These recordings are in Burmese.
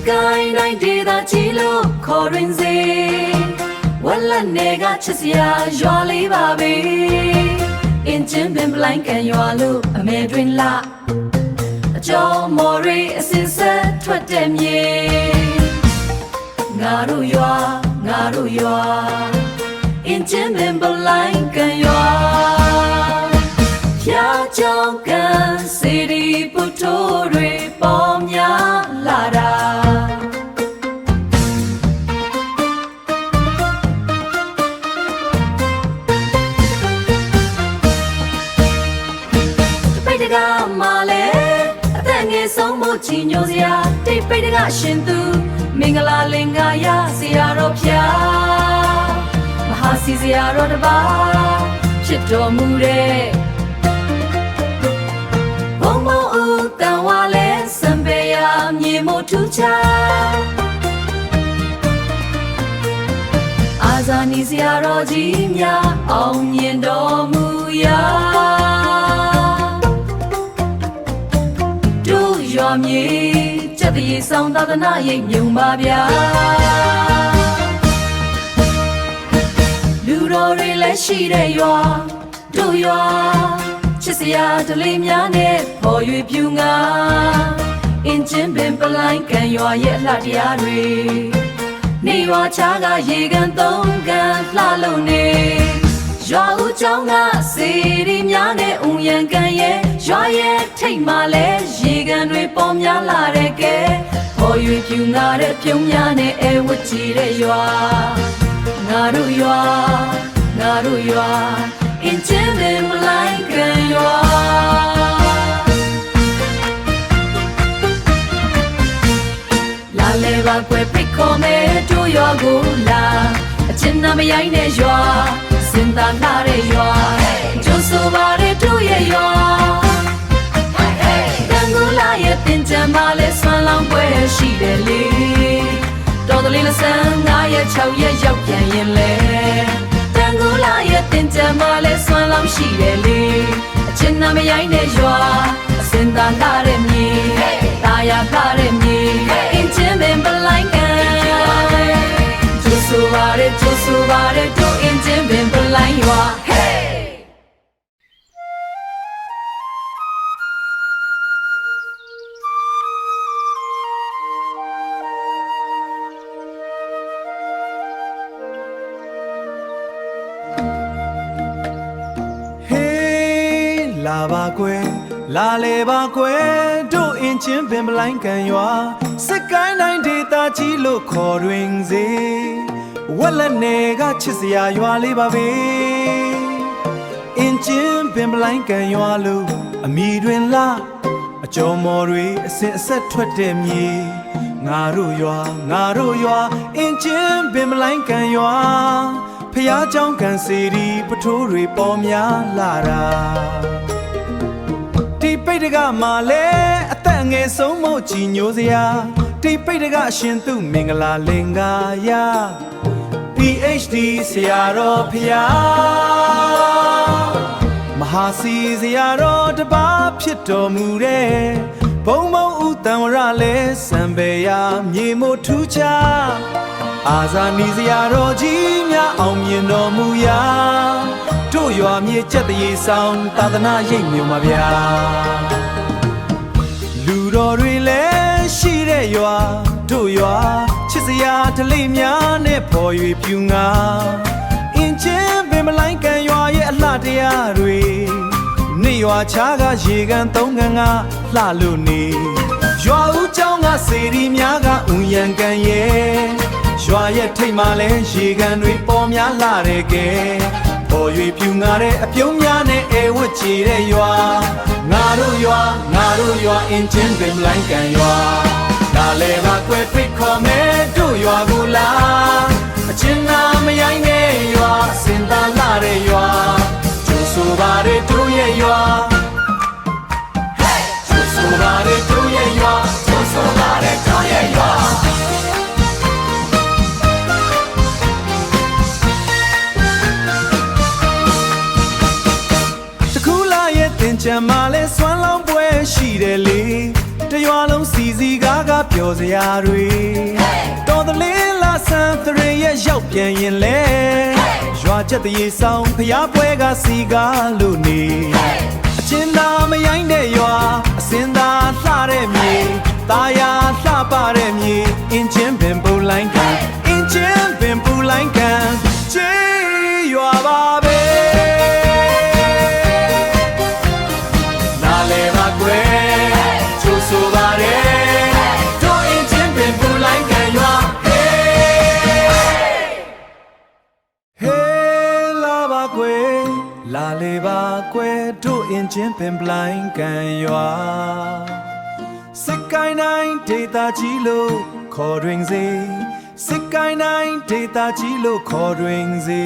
sky night day that chilo corinze Walla nega chisia jolly baby In Jimbin blank and yoalu a medrin la A jaw more a sincere twatem ye Naru yoa In Jimbin blank and yoa Ya jongan city putore bomb ya lada Paydaga male atange somo chinyo sia te paydaga shintu mingala linga ya sia ro phya mahasi sia ro da ba phit tor mu de Bomo u tan wa le sampe ya mye mo thu cha Azani sia ro ji mya aung yin do mu ya Your me, Chubby sound of the night, you mabia. Ludo really she de yo, do yo, Chisia to limia net, for you punga. In Jimbin Palank and you are yet ladiari. Niwa chaga yigan dongan lalone. Yo jonga city miane unyan kanye yo ye take my le yigan we pom ya la de ke ho yu pyu nga de pyong ya ne e wit ji de yo ngaru yo in Jimbin like yo La le ba kwe prik ko me do yo go la a chin na me yai ne yo Sinta nare yo, Joso bare do ye yo. Dangula ye tinja male swalang pwe shi de li. Totally la sanga ye chau ye yau pian yin le. Dangula ye tinja male swalang shi de li. Chinna me yai ne yo, sinta nare mi, taya kare mi. In Jimbin Palanka. Joso bare do in Jimbin Palanka. Hey! Hey, la ba kwe, la le ba kwe, do in Jimbin Palanka yo. Sky night data chilo coring ze. Walla nega chisia yo le ba be. In Jimbin Palanka yo lu, a midwin la, a jaw more a set twatem ye. Ngaru yo, in Jimbin Palanka yo. Pia jongan city patori pom ya lara. Ti paydaga male atange somo chinyo sia. Ti paydaga shintu mingala linga ya. PhD siaro pia. Mahasi siaro daba phito mu de. Bomo utan rale sambe ya mye thu cha. Azani siaro ji mya aung yin do mu ya. Do yo mye chat ye sound tadana yin myo ma bya. Lu do ri le shi de yo do yo chit sia tali mya ne pho yue pyu nga. In Jimbin Palanka yo ye a la taya rui. Ni yo cha ga ye gan tong gan nga la lu ni. Yo u chang ga city mya ga un yan gan ye. Yo ye take my le ye gan rui pom ya la de ke. Pho yue pyu nga de a pyong mya ne e wit ji de yo. Ngaru yo in Jimbin Palanka yo. La le ba kwe prik ko me do yo gu la. A chin na me yai ne yo, sinta la de yo. Joso bare do ye yo. Hey, Joso bare do ye yo. Joso bare do ye yo. Takula ye tincha male swan long pwe shi de le. ရွာလုံးစီစီကားကားပျော်စရာတွေတော်သလင်းလာဆန်းသရေရဲ့ရောက်ပြန်ရင်လဲရွာချက်တရေဆောင်ဖျားပွဲကစီကားလို့နေအချင်းသာမရိုင်းတဲ့ရွာအစင်သာလှတဲ့မြေตาယာလှပတဲ့မြေအင်းချင်းပင်ပူလိုင်းကန်အင်းချင်းပင်ပူလိုင်းကန်ချေးရွာပါပဲနားလေပါကွယ်ကျိုးဆိုပါတယ်တို့အင်းချင်းပင်ပူလိုင်းကန်ရွာဟေးလာပါကွယ်လာလေပါကွယ်တို့အင်းချင်းပင်ပလိုင်းကန်ရွာစစ်ကိုင်းတိုင်းဒေသကြီးလို့ခေါ်တွင်စေစစ်ကိုင်းတိုင်းဒေသကြီးလို့ခေါ်တွင်စေ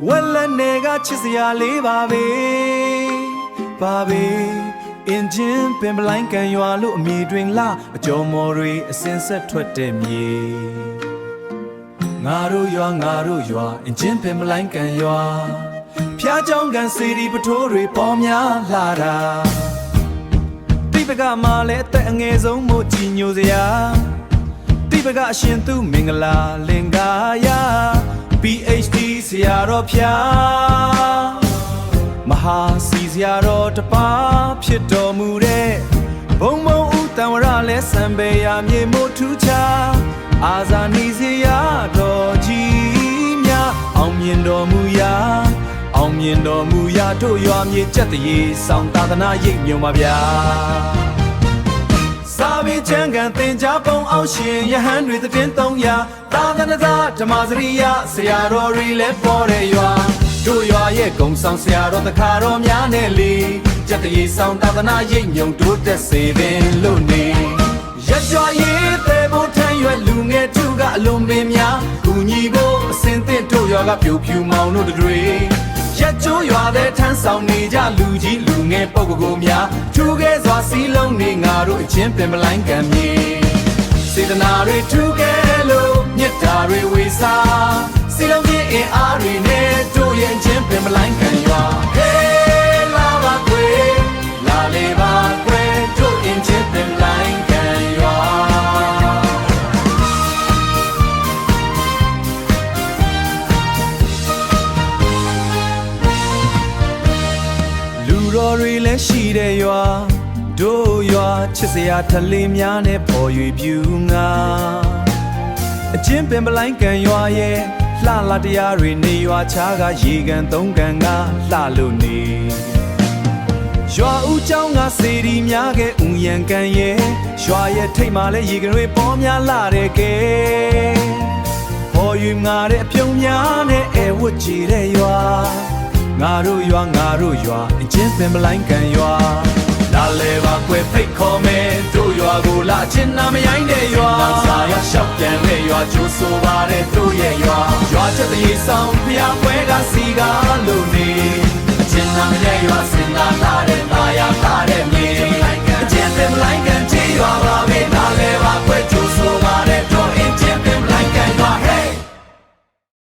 ဝက်လက်နယ်ကချစ်စရာလေးပါပဲပါပဲအင်ဂျင်ပင်ပလိုင်းကန်ရွာလို့အမည်တွင်လာအကျော်မော်တွေအစင်ဆက်ထွက်တဲ့မြေငါတို့ရွာအင်ဂျင်ပင်ပလိုင်းကန်ရွာဖျားကြောင်ကန်စီဒီပထိုးတွေပေါ်များလာတာတိပကမှလည်းအသက်အငယ်ဆုံးမို့ကြည်ညိုစရာတိပကအရှင်သူမင်္ဂလာလင်္ကာယာ PhD ဆရာတော်ဖျားမဟာစီဆရာတော်တပါးဖြစ်တော်မူတဲ့ဘုံဘုံဦးတန်ဝရလဲစံပေရမြေမို့ထူးခြားအာဇာနည်ဆရာတော်ကြီးများအောင်မြင်တော်မူရာအောင်မြင်တော်မူရာတို့ရွာမြေကြက်တရေဆောင်သာသနာရိပ်မြုံပါဗျာစာပေချမ်းကန်သင်ကြားပုံအောင်ရှင်ယဟန်တွေသတင်300သာသနာ့ဓမ္မစရိယဆရာတော်တွေလည်းပေါ်တဲ့ရွာတို့ရွာရဲ့ဂုံဆောင်ဆရာတော်တခါတော်များနဲ့လေကြက်တရေဆောင်သာသနာရိပ်မြုံတို့တက်စေပင်လို့နေရက်ရွာရေးသေးဖို့ထမ်းရွယ်လူငယ်သူကအလုံးပင်များကူညီဖို့အစင်သင့်တို့ရွာကပြိုဖြူမောင်တို့တွေရက်ကျိုးရွာတဲ့ထမ်းဆောင်နေကြလူကြီးလူငယ်ပုဂ္ဂိုလ်များထူးခဲစွာစီးလုံးနေငါတို့အချင်းပင်ပလိုင်းကံမြေစေတနာတွေထူးခဲလို့မြတ်တာတွေဝေစားစီးလုံးခြင်းအင်အားတွေနဲ့တို့ရဲ့အချင်းပင်ပလိုင်းကံရွာဟေးလာပါကွယ်လာလေပါကွယ်တို့အချင်းပင်ပလိုင်းကံရွာတော်တွေလည်းရှိတဲ့ရွာတို့ရွာချစ်စရာထလေးများနဲ့ပေါ်၍ပြူငါအချင်းပင်ပလိုင်းကန်ရွာရဲ့လှလာတရားတွေနေရွာချားကရေကန်3ကန်ကလှလို့နေရွာဦးเจ้าကစေဒီများကဥယံကန်ရဲ့ရွာရဲ့ထိတ်မှလည်းရေကန်တွေပေါ်များလာတဲ့ကဲပေါ်၍ငါတဲ့အပြုံများနဲ့အဲဝတ်ကြည့်တဲ့ရွာငါတို့ရွာအချင်းပင်ပလိုင်းကန်ရွာလာလေပါကွယ်ဖိတ်ခေါ်မယ်တို့ရွာကိုလာအချင်းနာမရိုင်းတဲ့ရွာစာရရှောက်ပြန်တဲ့ရွာကျိုးဆိုပါတဲ့တို့ရဲ့ရွာချက်တရေဆောင်ဖျားပွဲကစီကား